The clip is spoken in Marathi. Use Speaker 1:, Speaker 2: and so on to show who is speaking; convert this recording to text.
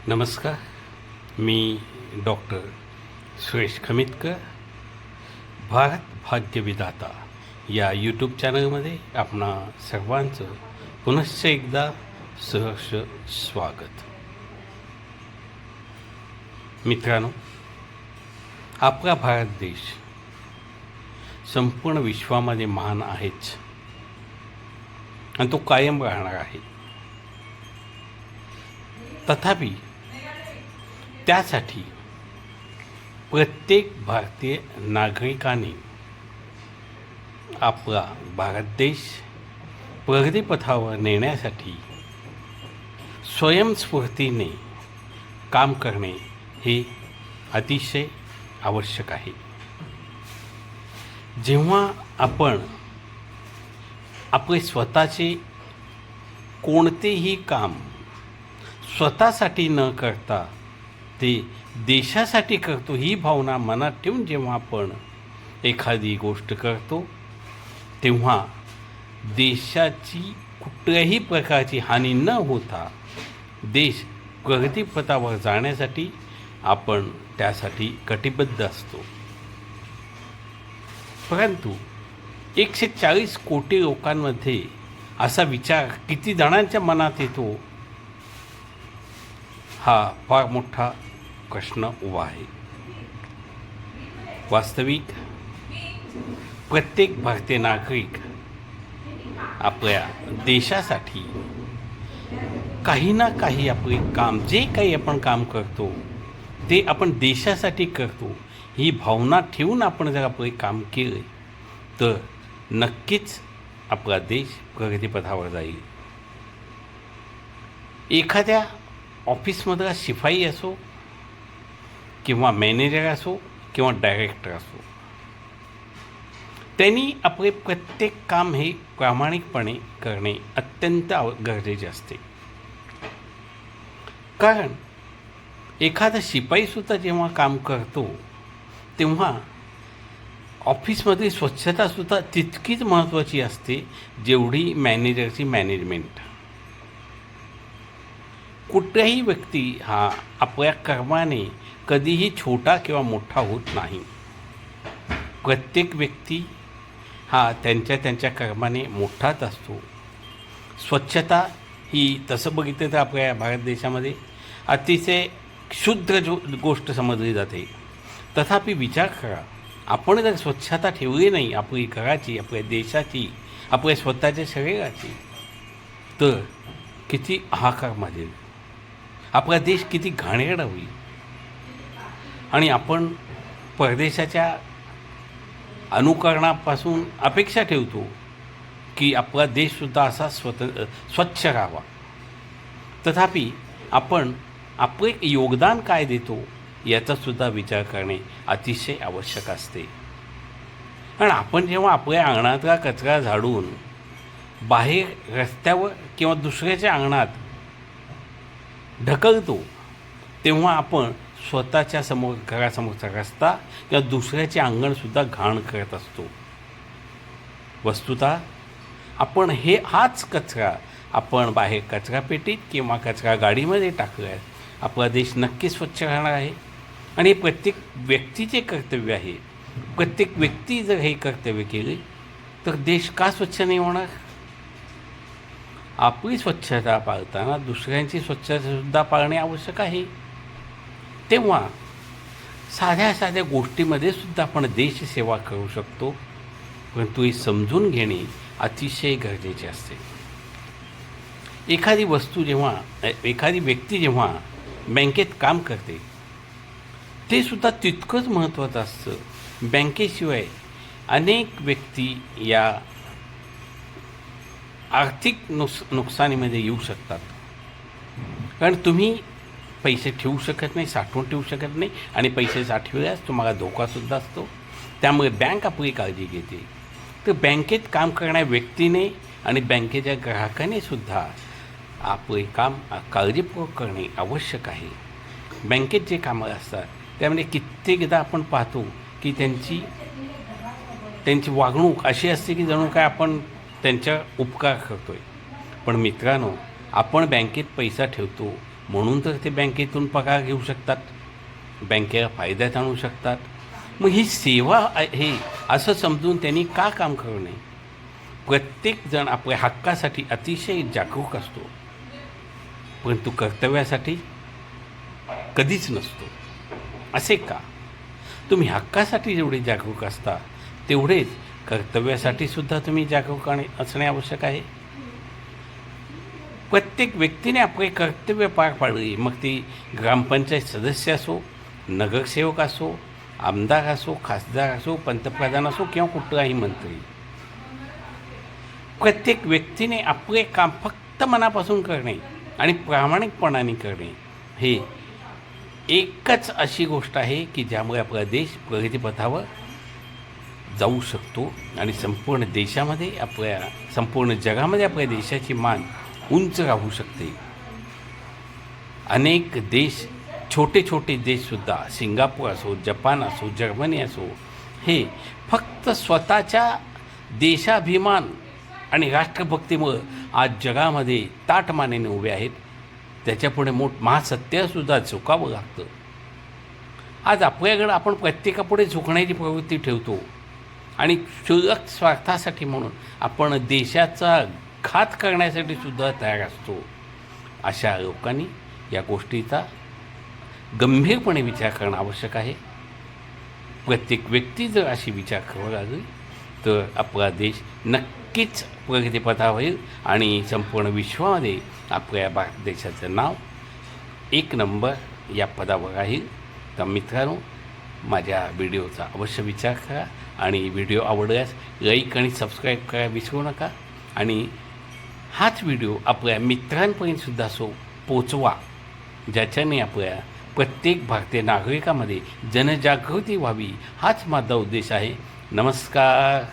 Speaker 1: नमस्कार. मी डॉक्टर सुरेश खमितकर, भारत भाग्यविधाता या यूट्यूब चॅनलमध्ये आपणा सर्वांचं पुनश्च एकदा सहर्ष स्वागत. मित्रांनो, आपला भारत देश संपूर्ण विश्वामध्ये महान आहेच आणि तो कायम राहणार आहे. तथापि त्यासाठी प्रत्येक भारतीय नागरिकाने आपला भारत देश प्रगतीपथावर नेण्यासाठी स्वयंस्फूर्तीने काम करणे हे अतिशय आवश्यक आहे. जेव्हा आपण आपले स्वतःचे कोणतेही काम स्वतःसाठी न करता ते देशासाठी करतो ही भावना मनात ठेवून जेव्हा आपण एखादी गोष्ट करतो तेव्हा देशाची कुठल्याही प्रकारची हानी न होता देश प्रगतीपथावर जाण्यासाठी आपण त्यासाठी कटिबद्ध असतो. परंतु 140 कोटी लोकांमध्ये असा विचार किती जणांच्या मनात येतो हा फार मोठा प्रश्न उभा आहे. वास्तविक प्रत्येक भारतीय नागरिक आपल्या देशासाठी काही ना काही आपले काम जे काही आपण काम करतो ते आपण देशासाठी करतो ही भावना ठेवून आपण जर आपले काम केले तर नक्कीच आपला देश प्रगतीपथावर जाईल. एखाद्या ऑफिसमधला शिपाई असो किंवा मॅनेजर असो किंवा डायरेक्टर असो, त्यांनी आपले प्रत्येक काम हे प्रामाणिकपणे करणे अत्यंत गरजेचे असते. कारण एखादा शिपाईसुद्धा जेव्हा काम करतो तेव्हा ऑफिसमधील स्वच्छतासुद्धा तितकीच महत्त्वाची असते जेवढी मॅनेजरची मॅनेजमेंट. कुठल्याही व्यक्ती हा आपल्या कर्माने कधीही छोटा किंवा मोठा होत नाही. प्रत्येक व्यक्ती हा त्यांच्या कर्माने मोठाच असतो. स्वच्छता ही तसं बघितलं तर आपल्या भारत देशामध्ये अतिशय क्षुद्र गोष्ट समजली जाते. तथापि विचार करा, आपण जर स्वच्छता ठेवली नाही आपली घराची, आपल्या देशाची, आपल्या स्वतःच्या शरीराची, तर किती हाहाकार माजेल, आपला देश किती घाणेरडा होईल. आणि आपण परदेशाच्या अनुकरणापासून अपेक्षा ठेवतो की आपला देशसुद्धा असा स्वच्छ राहावा. तथापि आपण आपले योगदान काय देतो याचासुद्धा विचार करणे अतिशय आवश्यक असते. कारण आपण जेव्हा आपल्या अंगणातला कचरा झाडून बाहेर रस्त्यावर किंवा दुसऱ्याच्या अंगणात ढकलतो तेव्हा आपण स्वतःच्या घरासमोरचा रस्ता किंवा दुसऱ्याचे अंगणसुद्धा घाण करत असतो. वस्तुतः आपण हाच कचरा आपण बाहेर कचरापेटीत किंवा कचरा गाडीमध्ये टाकल्यास आपला देश नक्की स्वच्छ राहणार आहे. आणि प्रत्येक व्यक्तीचे कर्तव्य आहे. प्रत्येक व्यक्ती जर हे कर्तव्य केले तर देश का स्वच्छ नाही होणार? आपली स्वच्छता पाळताना दुसऱ्यांची स्वच्छतासुद्धा पाळणे आवश्यक आहे. तेव्हा साध्या साध्या गोष्टीमध्ये सुद्धा आपण देशसेवा करू शकतो. परंतु हे समजून घेणे अतिशय गरजेचे असते. एखादी व्यक्ती जेव्हा बँकेत काम करते ते सुद्धा तितकंच महत्त्वाचं असतं. बँकेशिवाय अनेक व्यक्ती या आर्थिक नुकसानीमध्ये येऊ शकतात. कारण तुम्ही पैसे ठेवू शकत नाही, साठवून ठेवू शकत नाही आणि पैसे साठवल्यास तुम्हाला धोकासुद्धा असतो. त्यामुळे बँक आपली काळजी घेते. तर बँकेत काम करणाऱ्या व्यक्तीने आणि बँकेच्या ग्राहकाने सुद्धा आपले काम काळजीपूर्वक करणे आवश्यक आहे. बँकेत जे कामं असतात त्यामध्ये कित्येकदा आपण पाहतो की त्यांची वागणूक अशी असते की जणू काय आपण त्यांच्या उपकार करतो आहे. पण मित्रांनो, आपण बँकेत पैसा ठेवतो म्हणून तर ते बँकेतून पगार घेऊ शकतात, बँकेला फायद्यात आणू शकतात. मग ही सेवा आहे असं समजून त्यांनी का काम करू नये? प्रत्येकजण आपल्या हक्कासाठी अतिशय जागरूक असतो, परंतु कर्तव्यासाठी कधीच नसतो. असे का? तुम्ही हक्कासाठी जेवढे जागरूक असता तेवढेच कर्तव्यासाठी सुद्धा तुम्ही जागरूक असणे आवश्यक आहे. प्रत्येक व्यक्तीने आपले कर्तव्य पार पाडले, मग ती ग्रामपंचायत सदस्य असो, नगरसेवक असो, आमदार असो, खासदार असो, पंतप्रधान असो किंवा कुठलाही मंत्री. प्रत्येक व्यक्तीने आपले काम फक्त मनापासून करणे आणि प्रामाणिकपणाने करणे हे एकच अशी गोष्ट आहे की ज्यामुळे आपला देश प्रगतीपथावर जाऊ शकतो आणि संपूर्ण देशामध्ये संपूर्ण जगामध्ये आपल्या देशाची मान उंच राहू शकते. अनेक देश, छोटे छोटे देशसुद्धा, सिंगापूर असो, जपान असो, जर्मनी असो, हे फक्त स्वतःच्या देशाभिमान आणि राष्ट्रभक्तीमुळं आज जगामध्ये ताटमानेने उभे आहेत. त्याच्यापुढे महासत्यासुद्धा झुकावं लागतं. आज आपल्याकडं आपण प्रत्येकापुढे झुकण्याची प्रवृत्ती ठेवतो आणि क्षुल्लक स्वार्थासाठी म्हणून आपण देशाचा घात करण्यासाठी सुद्धा तयार असतो. अशा लोकांनी या गोष्टीचा गंभीरपणे विचार करणं आवश्यक आहे. प्रत्येक व्यक्ती जर अशी विचार करावा लागली तर आपला देश नक्कीच प्रगतीपथावर होईल आणि संपूर्ण विश्वामध्ये आपल्या भारत देशाचं नाव 1 नंबर या पदावर राहील. तर मित्रांनो, माझ्या व्हिडिओचा अवश्य विचार करा आणि व्हिडिओ आवडल्यास लाईक आणि सबस्क्राईब करायला विसरू नका. आणि हाच व्हिडिओ आपल्या मित्रांपर्यंतसुद्धा पोचवा, ज्याच्याने आपल्या प्रत्येक भारतीय नागरिकामध्ये जनजागृती व्हावी. हाच माझा उद्देश आहे. नमस्कार.